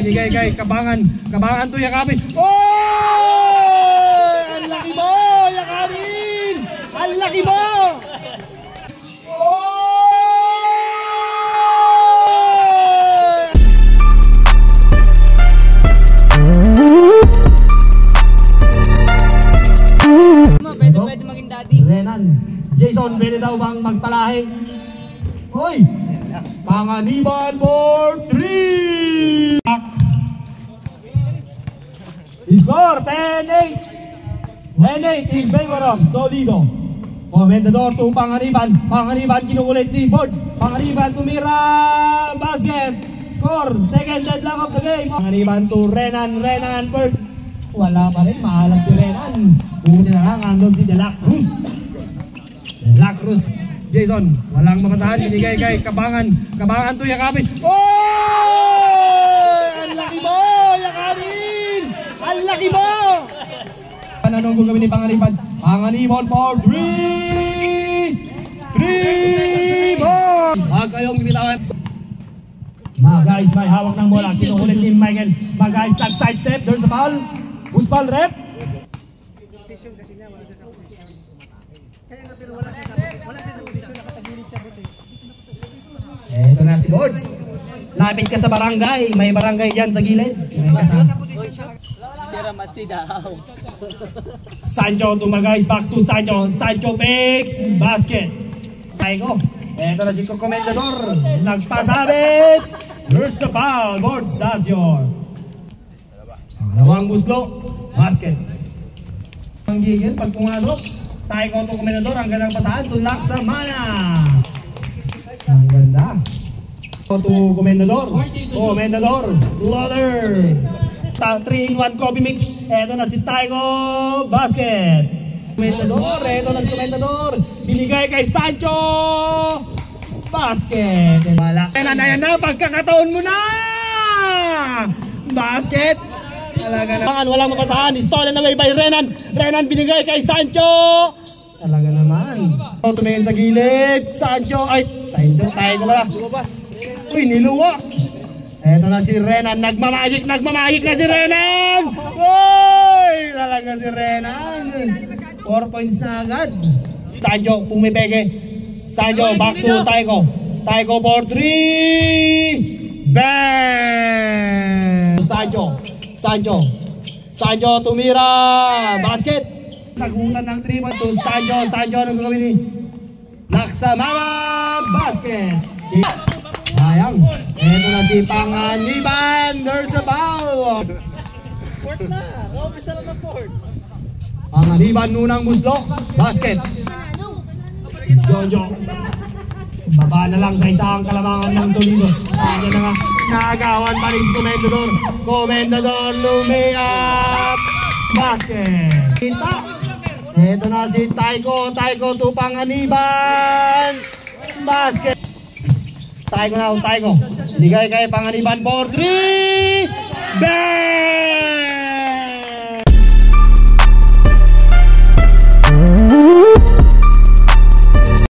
binigay kay Kabangan. Kabangan to yakapin. Oh! Ang laki mo! Yakapin! Ang laki mo! Pwede maging daddy. Renan. Jason, pwede daw bang magpalahi? Hoy! Panganiban for 3! Score 10-8. 10-8 in favor of Solido. Comendador to Panganiban. Panganiban kinukulit ni Boards. Panganiban tumira. Basket. Score. Second deadlock of the game. Panganiban to Renan. Renan first. Wala pa rin. Mahalag si Renan. Una na lang. Andun si De La Cruz. De La Cruz. Jason. Walang mapasahan. Binigay kay Kabangan. Kabangan to yakapin. Oh! Ang laki mo! Yakapin! Ang laki mo! Anong gagawin ni Panganiban? Panganiban for 3! 3 ball! Huwag kayong bitawan. Mga guys, may hawak ng bola. Kinukulit ni Michael. Mga guys, nag-side step. There's a foul. Who's foul, rep? Position kasi niya, wala siya sa position. Kaya nga, pero wala siya sa position. Nakatagilid siya kasi. Eto na si Lords. Lapit ka sa barangay. May barangay dyan sa gilid. Wala sa position siya. Sira Matsi daw. Sancho to mga guys. Back to Sancho. Sancho picks. Basket. Saigo. Eto na si Comendador. Nagpasabit. There's the foul. Boards, that's your. Dalawang muslo. Basket. Ang gigil pag pumasok. Tayo to Comendador. Ang gandang pasahan. Tulak sa mana. Ang ganda. To Comendador. Comendador. Loader. 3-in-1 coffee mix. Eto na si Taigo. Basket. Comendador. Eto na si Comendador. Binigay kay Sancho. Basket. Wala. Ayan na. Pagkakataon mo na. Basket. Talaga naman. Walang mapasahan. Stolen away by Renan. Renan binigay kay Sancho. Talaga naman. Tumingin sa gilid. Sancho. Ay. Sancho. Taigo pala. Lumabas. Uy, niluwa. Eto na si Renan, nagmamagik na si Renan! Uy! Talaga si Renan! 4 points na agad. Sancho, pumipeke. Sancho, back to Taigo. Taigo for 3! Bang! Sancho, tumira! Basket! Sagutan ng 3 points to Sancho. Sancho, anong gagawin ni Laksamana! Basket! Sayang. Ito na si Panganiban. There's a foul. Port na. Kaumpisa lang ng port. Panganiban nunang muslo. Basket. Jojo. Baba na lang sa isang kalamangan ng Solido. Kanya na nga. Naagawan pa rin si Comendador. Comendador lumiap. Basket. Kita. Ito na si Taigo. Taigo to Panganiban. Basket. Taigo na, Taigo. Ligay kay Panganiban for 3. Bang!